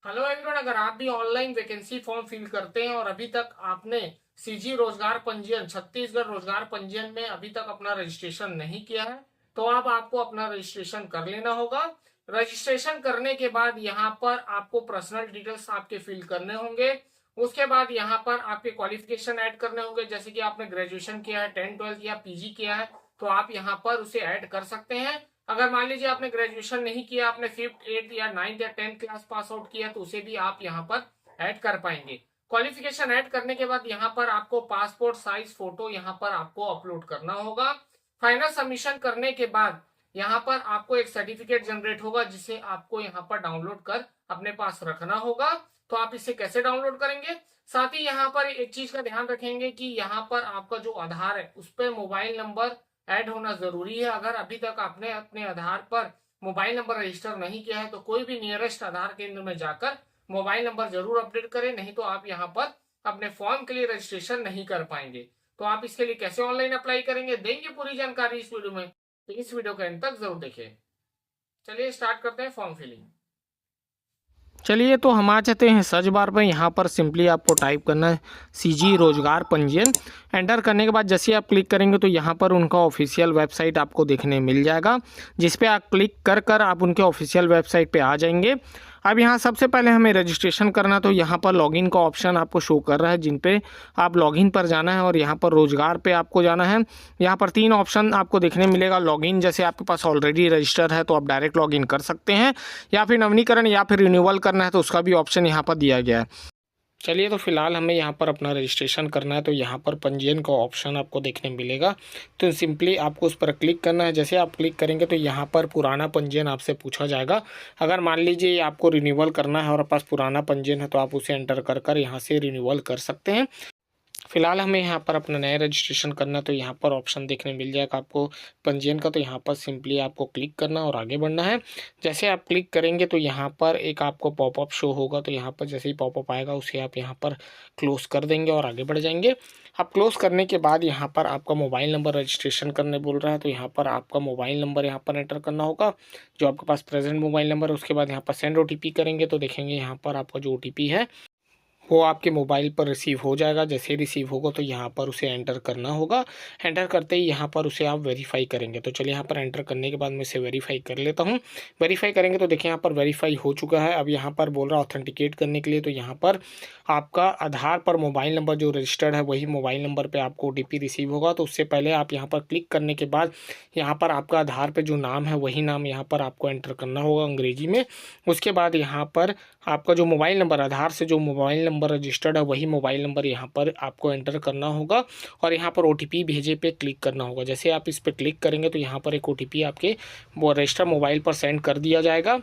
Hello everyone, अगर आप भी ऑनलाइन वैकेंसी फॉर्म फिल करते हैं और अभी तक आपने सीजी रोजगार पंजीयन छत्तीसगढ़ रोजगार पंजीयन में अभी तक अपना रजिस्ट्रेशन नहीं किया है तो अब आपको अपना रजिस्ट्रेशन कर लेना होगा। रजिस्ट्रेशन करने के बाद यहाँ पर आपको पर्सनल डिटेल्स आपके फिल करने होंगे। उसके बाद यहाँ पर आपके क्वालिफिकेशन ऐड करने होंगे, जैसे कि आपने ग्रेजुएशन किया है, 10th 12th या पीजी किया है तो आप यहाँ पर उसे ऐड कर सकते हैं। अगर मान लीजिए आपने ग्रेजुएशन नहीं किया, आपने 5th 8th या 9th या 10th क्लास पास आउट किया तो उसे भी आप यहाँ पर ऐड कर पाएंगे। क्वालिफिकेशन ऐड करने के बाद यहाँ पर आपको पासपोर्ट साइज फोटो यहाँ पर आपको अपलोड करना होगा। फाइनल सबमिशन करने के बाद यहाँ पर आपको एक सर्टिफिकेट जनरेट होगा जिसे आपको यहाँ पर डाउनलोड कर अपने पास रखना होगा। तो आप इसे कैसे डाउनलोड करेंगे, साथ ही यहाँ पर एक चीज का ध्यान रखेंगे कि यहाँ पर आपका जो आधार है उस पर मोबाइल नंबर ऐड होना जरूरी है। अगर अभी तक आपने अपने आधार पर मोबाइल नंबर रजिस्टर नहीं किया है तो कोई भी नियरेस्ट आधार केंद्र में जाकर मोबाइल नंबर जरूर अपडेट करें, नहीं तो आप यहाँ पर अपने फॉर्म के लिए रजिस्ट्रेशन नहीं कर पाएंगे। तो आप इसके लिए कैसे ऑनलाइन अप्लाई करेंगे देंगे पूरी जानकारी इस वीडियो में, तो इस वीडियो के अंत तक जरूर देखें। चलिए स्टार्ट करते हैं फॉर्म फिलिंग। चलिए तो हम आ जाते हैं सर्च बार पर। यहाँ पर सिंपली आपको टाइप करना है सीजी रोजगार पंजीयन। एंटर करने के बाद जैसे आप क्लिक करेंगे तो यहाँ पर उनका ऑफिशियल वेबसाइट आपको देखने मिल जाएगा, जिस पे आप क्लिक कर कर आप उनके ऑफिशियल वेबसाइट पे आ जाएंगे। अब यहाँ सबसे पहले हमें रजिस्ट्रेशन करना, तो यहाँ पर लॉगिन का ऑप्शन आपको शो कर रहा है, जिन पे आप लॉगिन पर जाना है और यहाँ पर रोजगार पे आपको जाना है। यहाँ पर 3 ऑप्शन आपको देखने मिलेगा। लॉगिन, जैसे आपके पास ऑलरेडी रजिस्टर है तो आप डायरेक्ट लॉगिन कर सकते हैं, या फिर नवीनीकरण या फिर रिन्यूअल करना है तो उसका भी ऑप्शन यहाँ पर दिया गया है। चलिए तो फिलहाल हमें यहाँ पर अपना रजिस्ट्रेशन करना है, तो यहाँ पर पंजीयन का ऑप्शन आपको देखने मिलेगा। तो सिंपली आपको उस पर क्लिक करना है। जैसे आप क्लिक करेंगे तो यहाँ पर पुराना पंजीयन आपसे पूछा जाएगा। अगर मान लीजिए आपको रिन्यूअल करना है और पास पुराना पंजीयन है तो आप उसे एंटर कर कर यहाँ से रिन्यूअल कर सकते हैं। फिलहाल हमें यहाँ पर अपना नया रजिस्ट्रेशन करना, तो यहाँ पर ऑप्शन देखने मिल जाएगा आपको पंजीयन का। तो यहाँ पर सिंपली आपको क्लिक करना और आगे बढ़ना है। जैसे आप क्लिक करेंगे तो यहाँ पर एक आपको पॉपअप शो होगा, तो यहाँ पर जैसे ही पॉपअप आएगा उसे आप यहाँ पर क्लोज कर देंगे और आगे बढ़ जाएंगे। आप क्लोज करने के बाद यहाँ पर आपका मोबाइल नंबर रजिस्ट्रेशन करने बोल रहा है, तो यहाँ पर आपका मोबाइल नंबर यहाँ पर एंटर करना होगा, जो आपके पास प्रेजेंट मोबाइल नंबर है। उसके बाद यहाँ पर सेंड OTP करेंगे तो देखेंगे यहाँ पर आपका जो OTP है वो आपके मोबाइल पर रिसीव हो जाएगा। जैसे रिसीव होगा तो यहाँ पर उसे एंटर करना होगा। एंटर करते ही यहाँ पर उसे आप वेरीफाई करेंगे। तो चलिए यहाँ पर एंटर करने के बाद मैं इसे वेरीफाई कर लेता हूँ। वेरीफाई करेंगे तो देखिए यहाँ पर वेरीफाई हो चुका है। अब यहाँ पर बोल रहा है ऑथेंटिकेट करने के लिए, तो यहाँ पर आपका आधार पर मोबाइल नंबर जो रजिस्टर्ड है वही मोबाइल नंबर पर आपको OTP रिसीव होगा। तो उससे पहले आप यहाँ पर क्लिक करने के बाद यहाँ पर आपका आधार पर जो नाम है वही नाम यहाँ पर आपको एंटर करना होगा अंग्रेजी में। उसके बाद यहाँ पर आपका जो मोबाइल नंबर, आधार से जो मोबाइल नंबर रजिस्टर्ड है वही मोबाइल नंबर यहाँ पर आपको एंटर करना होगा और यहाँ पर OTP भेजे पे क्लिक करना होगा। जैसे आप इस पर क्लिक करेंगे तो यहाँ पर एक OTP आपके वो रजिस्टर मोबाइल पर सेंड कर दिया जाएगा।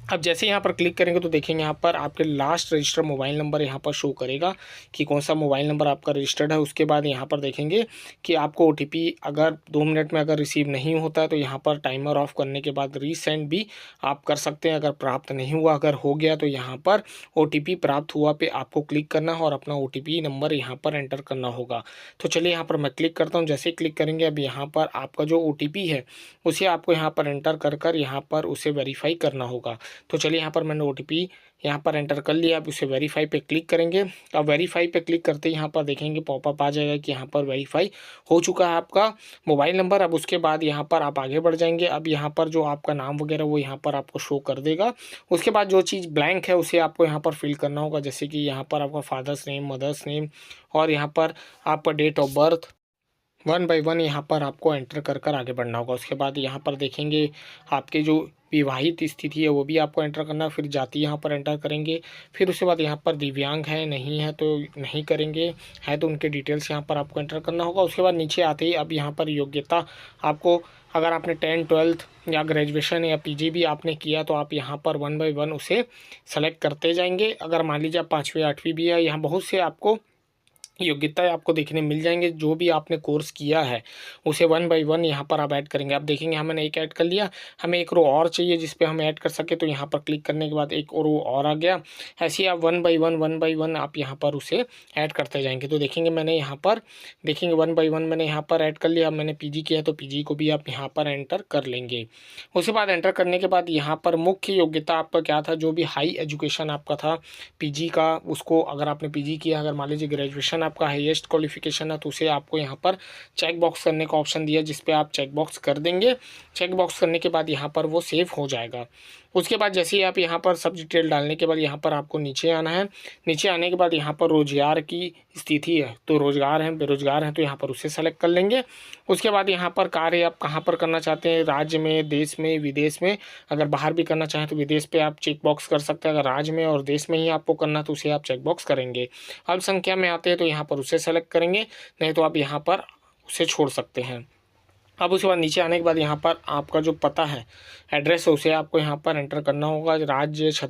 अब जैसे यहाँ पर क्लिक करेंगे तो देखेंगे यहाँ पर आपके लास्ट रजिस्टर मोबाइल नंबर यहाँ पर शो करेगा कि कौन सा मोबाइल नंबर आपका रजिस्टर्ड है। उसके बाद यहाँ पर देखेंगे कि आपको OTP अगर 2 मिनट में अगर रिसीव नहीं होता है तो यहाँ पर टाइमर ऑफ करने के बाद रीसेंड भी आप कर सकते हैं। अगर प्राप्त नहीं हुआ, अगर हो गया तो यहाँ पर OTP प्राप्त हुआ पे आपको क्लिक करना है और अपना OTP नंबर यहाँ पर एंटर करना होगा। तो चलिए यहाँ पर मैं क्लिक करता हूँ। जैसे क्लिक करेंगे अब यहाँ पर आपका जो OTP है उसे आपको यहाँ पर एंटर कर कर यहाँ पर उसे वेरीफाई करना होगा। तो चलिए यहाँ पर मैंने OTP यहाँ पर एंटर कर लिया। अब उसे वेरीफाई पे क्लिक करेंगे। अब वेरीफाई पे क्लिक करते ही यहाँ पर देखेंगे पॉपअप आ जाएगा कि यहाँ पर वेरीफाई हो चुका है आपका मोबाइल नंबर। अब उसके बाद यहाँ पर आप आगे बढ़ जाएंगे। अब यहाँ पर जो आपका नाम वगैरह वो यहाँ पर आपको शो कर देगा। उसके बाद जो चीज़ ब्लैंक है उसे आपको यहाँ पर फिल करना होगा, जैसे कि यहाँ पर आपका फादर्स नेम, मदर्स नेम और यहाँ पर आपका डेट ऑफ बर्थ 1 बाय 1 यहाँ पर आपको एंटर कर कर आगे बढ़ना होगा। उसके बाद यहाँ पर देखेंगे आपके जो विवाहित स्थिति है वो भी आपको एंटर करना है। फिर जाति यहाँ पर एंटर करेंगे। फिर उसके बाद यहाँ पर दिव्यांग है नहीं है तो नहीं करेंगे, है तो उनके डिटेल्स यहाँ पर आपको एंटर करना होगा। उसके बाद नीचे आते ही अब यहाँ पर योग्यता आपको, अगर आपने 10th 12th या ग्रेजुएशन या PG भी आपने किया तो आप यहाँ पर 1 बाय 1 उसे सेलेक्ट करते जाएंगे। अगर मान लीजिए आप 5वीं 8वीं भी है, यहाँ बहुत से आपको योग्यताएं आपको देखने मिल जाएंगे। जो भी आपने कोर्स किया है उसे 1 बाय 1 यहाँ पर आप ऐड करेंगे। आप देखेंगे हमने एक ऐड कर लिया, हमें एक रो और चाहिए जिस पे हम ऐड कर सके, तो यहाँ पर क्लिक करने के बाद एक रो और आ गया। ऐसे ही आप 1 बाय 1 आप यहाँ पर उसे ऐड करते जाएंगे। तो देखेंगे मैंने यहाँ पर 1 बाय 1 मैंने यहाँ पर ऐड कर लिया। अब मैंने पीजी किया तो पीजी को भी आप यहाँ पर एंटर कर लेंगे। उसके बाद एंटर करने के बाद यहाँ पर मुख्य योग्यता आपका क्या था, जो भी हाई एजुकेशन आपका था पीजी का, उसको अगर आपने पीजी किया, अगर मान लीजिए ग्रेजुएशन आपका हाईएस्ट क्वालिफिकेशन है, तो उसे आपको यहाँ पर चेक बॉक्स करने का ऑप्शन दिया, जिस पे आप चेक बॉक्स कर देंगे। चेक बॉक्स करने के बाद यहाँ पर वो सेव हो जाएगा। उसके बाद जैसे ही आप यहाँ पर सब डिटेल डालने के बाद यहाँ पर आपको नीचे आना है। नीचे आने के बाद यहाँ पर रोजगार की स्थिति है, तो रोजगार है बेरोजगार हैं तो यहाँ पर उसे सेलेक्ट कर लेंगे। उसके बाद यहाँ पर कार्य आप कहाँ पर करना चाहते हैं, राज्य में, देश में, विदेश में। अगर बाहर भी करना चाहें तो विदेश पे आप चेक बॉक्स कर सकते हैं। अगर राज्य में और देश में ही आपको करना तो उसे आप चेक बॉक्स करेंगे। अल्पसंख्या में आते हैं तो यहाँ पर उसे सेलेक्ट करेंगे, नहीं तो आप यहाँ पर उसे छोड़ सकते हैं। अब उसके बाद नीचे आने के बाद यहाँ पर आपका जो पता है, एड्रेस है, उसे आपको यहाँ पर एंटर करना होगा। राज्य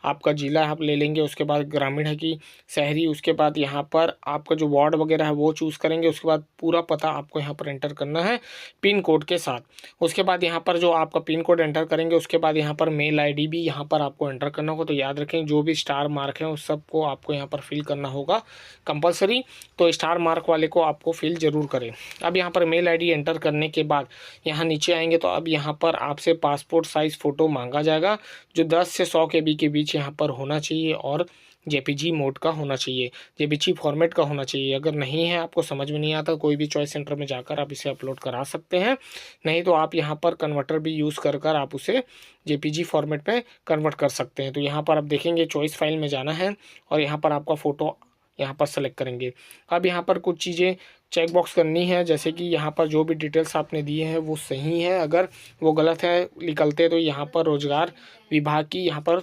आपका जिला आप ले लेंगे। उसके बाद ग्रामीण है कि शहरी। उसके बाद यहाँ पर आपका जो वार्ड वगैरह है वो चूज़ करेंगे। उसके बाद पूरा पता आपको यहाँ पर एंटर करना है पिन कोड के साथ। उसके बाद यहाँ पर जो आपका पिन कोड एंटर करेंगे, उसके बाद यहाँ पर मेल आईडी भी यहाँ पर आपको एंटर करना होगा। तो याद रखें जो भी स्टार मार्क है उस सबको आपको यहाँ पर फिल करना होगा कंपलसरी। तो स्टार मार्क वाले को आपको फिल ज़रूर करें। अब यहाँ पर मेल आई एंटर करने के बाद यहाँ नीचे आएंगे तो अब यहाँ पर आपसे पासपोर्ट साइज़ फ़ोटो मांगा जाएगा, जो 10 से 100 KB के बीच यहाँ पर होना चाहिए और जेपीजी मोड का होना चाहिए, जेपीजी फॉर्मेट का होना चाहिए। अगर नहीं है, आपको समझ में नहीं आता, कोई भी चॉइस सेंटर में जाकर आप इसे अपलोड करा सकते हैं। नहीं तो आप यहाँ पर कन्वर्टर भी यूज़ कर आप उसे जेपीजी फॉर्मेट में कन्वर्ट कर सकते हैं। तो यहाँ पर आप देखेंगे चॉइस फाइल में जाना है और यहाँ पर आपका फ़ोटो यहाँ पर सेलेक्ट करेंगे। अब यहाँ पर कुछ चीज़ें चेक बॉक्स करनी है, जैसे कि यहाँ पर जो भी डिटेल्स आपने दिए हैं वो सही है। अगर वो गलत है निकलते तो यहाँ पर रोजगार विभाग की यहाँ पर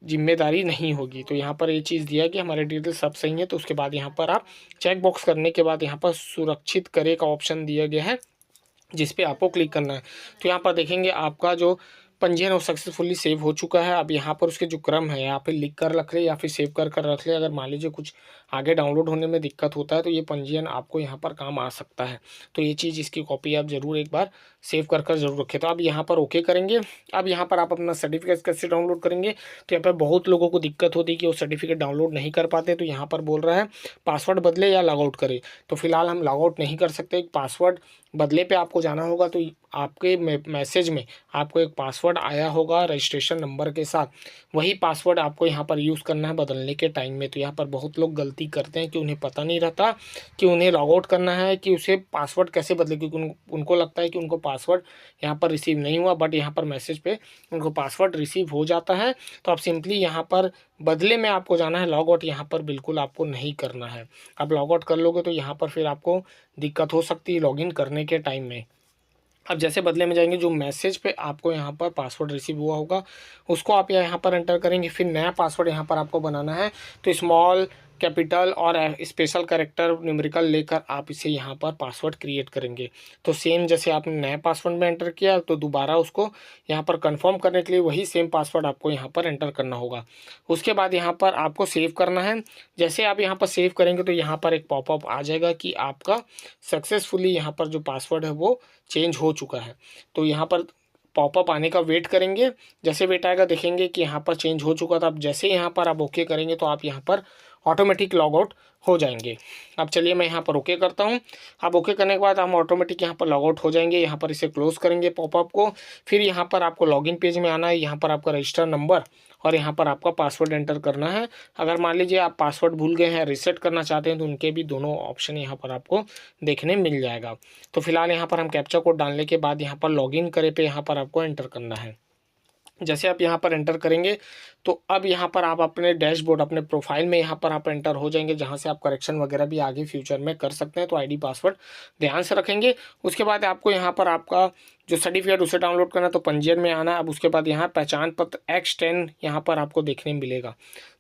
जिम्मेदारी नहीं होगी। तो यहाँ पर ये चीज़ दिया है कि हमारे डिटेल्स सब सही है। तो उसके बाद यहाँ पर आप चेक बॉक्स करने के बाद यहाँ पर सुरक्षित करे का ऑप्शन दिया गया है, जिस पे आपको क्लिक करना है। तो यहाँ पर देखेंगे आपका जो पंजीयन वो सक्सेसफुली सेव हो चुका है। अब यहाँ पर उसके जो क्रम है यहाँ पे लिख कर रख ले या फिर सेव कर रख ले। अगर मान लीजिए कुछ आगे डाउनलोड होने में दिक्कत होता है तो ये पंजीयन आपको यहाँ पर काम आ सकता है। तो ये चीज़, इसकी कॉपी आप ज़रूर एक बार सेव कर ज़रूर रखें। तो अब यहाँ पर ओके करेंगे। अब यहाँ पर आप अपना सर्टिफिकेट कैसे डाउनलोड करेंगे, तो यहाँ पर बहुत लोगों को दिक्कत होती है कि वो सर्टिफिकेट डाउनलोड नहीं कर पाते। तो यहाँ पर बोल रहा है पासवर्ड बदले या लॉगआउट करें। तो फिलहाल हम लॉगआउट नहीं कर सकते, पासवर्ड बदले पे आपको जाना होगा। तो आपके मैसेज में आपको एक पासवर्ड आया होगा रजिस्ट्रेशन नंबर के साथ, वही पासवर्ड आपको यहाँ पर यूज़ करना है बदलने के टाइम में। तो यहाँ पर बहुत लोग गलती करते हैं कि उन्हें पता नहीं रहता कि उन्हें लॉग आउट करना है कि उसे पासवर्ड कैसे बदले, क्योंकि उनको लगता है कि उनको पासवर्ड यहाँ पर रिसीव नहीं हुआ, बट यहाँ पर मैसेज पे उनको पासवर्ड रिसीव हो जाता है। तो आप सिंपली यहाँ पर बदले में आपको जाना है, लॉग आउट यहाँ पर बिल्कुल आपको नहीं करना है। आप लॉग आउट कर लोगे तो यहाँ पर फिर आपको दिक्कत हो सकती है लॉगिन करने के टाइम में। अब जैसे बदले में जाएंगे, जो मैसेज पे आपको यहाँ पर पासवर्ड रिसीव हुआ होगा उसको आप यहाँ पर एंटर करेंगे। फिर नया पासवर्ड यहाँ पर आपको बनाना है। तो स्मॉल, कैपिटल और स्पेशल कैरेक्टर न्यूमेरिकल लेकर आप इसे यहाँ पर पासवर्ड क्रिएट करेंगे। तो सेम जैसे आपने नया पासवर्ड में एंटर किया तो दोबारा उसको यहाँ पर कंफर्म करने के लिए वही सेम पासवर्ड आपको यहाँ पर एंटर करना होगा। उसके बाद यहाँ पर आपको सेव करना है। जैसे आप यहाँ पर सेव करेंगे तो यहाँ पर एक पॉपअप आ जाएगा कि आपका सक्सेसफुली यहाँ पर जो पासवर्ड है वो चेंज हो चुका है। तो यहाँ पर पॉपअप आने का वेट करेंगे। जैसे वेट आएगा देखेंगे कि यहाँ पर चेंज हो चुका था। अब जैसे यहाँ पर आप ओके करेंगे तो आप यहाँ पर ऑटोमेटिक लॉग आउट हो जाएंगे। अब चलिए मैं यहाँ पर ओके करता हूँ। अब ओके करने के बाद हम ऑटोमेटिक यहाँ पर लॉग आउट हो जाएंगे। यहाँ पर इसे क्लोज करेंगे पॉपअप को। फिर यहाँ पर आपको लॉगिन पेज में आना है। यहाँ पर आपका रजिस्टर नंबर और यहाँ पर आपका पासवर्ड एंटर करना है। अगर मान लीजिए आप पासवर्ड भूल गए हैं, रीसेट करना चाहते हैं, तो उनके भी दोनों ऑप्शन यहाँ पर आपको देखने मिल जाएगा। तो फिलहाल यहाँ पर हम कैप्चा कोड डालने के बाद यहाँ पर लॉगिन करे पे यहाँ पर आपको एंटर करना है। जैसे आप यहाँ पर एंटर करेंगे तो अब यहाँ पर आप अपने डैशबोर्ड, अपने प्रोफाइल में यहाँ पर आप एंटर हो जाएंगे, जहाँ से आप करेक्शन वगैरह भी आगे फ्यूचर में कर सकते हैं। तो आईडी पासवर्ड ध्यान से रखेंगे। उसके बाद आपको यहाँ पर आपका जो सर्टिफिकेट उसे डाउनलोड करना है, तो पंजीयन में आना है। अब उसके बाद यहाँ पहचान पत्र X10 यहाँ पर आपको देखने मिलेगा,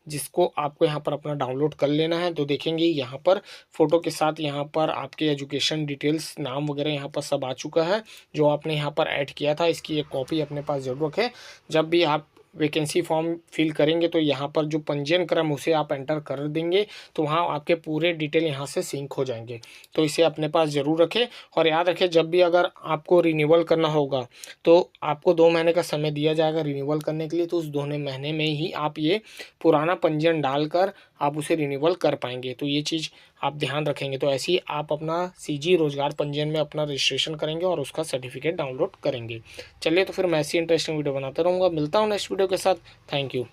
जिसको आपको यहाँ पर अपना डाउनलोड कर लेना है। तो देखेंगे यहाँ पर फ़ोटो के साथ यहाँ पर आपके एजुकेशन डिटेल्स, नाम वगैरह यहाँ पर सब आ चुका है जो आपने यहाँ पर ऐड किया था। इसकी एक कॉपी अपने पास ज़रूर रखें। जब भी आप वैकेंसी फॉर्म फिल करेंगे तो यहाँ पर जो पंजीयन क्रम उसे आप एंटर कर देंगे तो वहाँ आपके पूरे डिटेल यहाँ से सिंक हो जाएंगे। तो इसे अपने पास ज़रूर रखें और याद रखें जब भी अगर आपको रिन्यूअल करना होगा तो आपको 2 महीने का समय दिया जाएगा रिन्यूअल करने के लिए। तो उस 2 महीने में ही आप ये पुराना पंजीयन डालकर आप उसे रिन्यूअल कर पाएंगे। तो ये चीज़ आप ध्यान रखेंगे। तो ऐसे ही आप अपना सीजी रोजगार पंजीयन में अपना रजिस्ट्रेशन करेंगे और उसका सर्टिफिकेट डाउनलोड करेंगे। चलिए तो फिर मैं ऐसी इंटरेस्टिंग वीडियो बनाता रहूँगा। मिलता हूँ नेक्स्ट वीडियो के साथ। Thank you.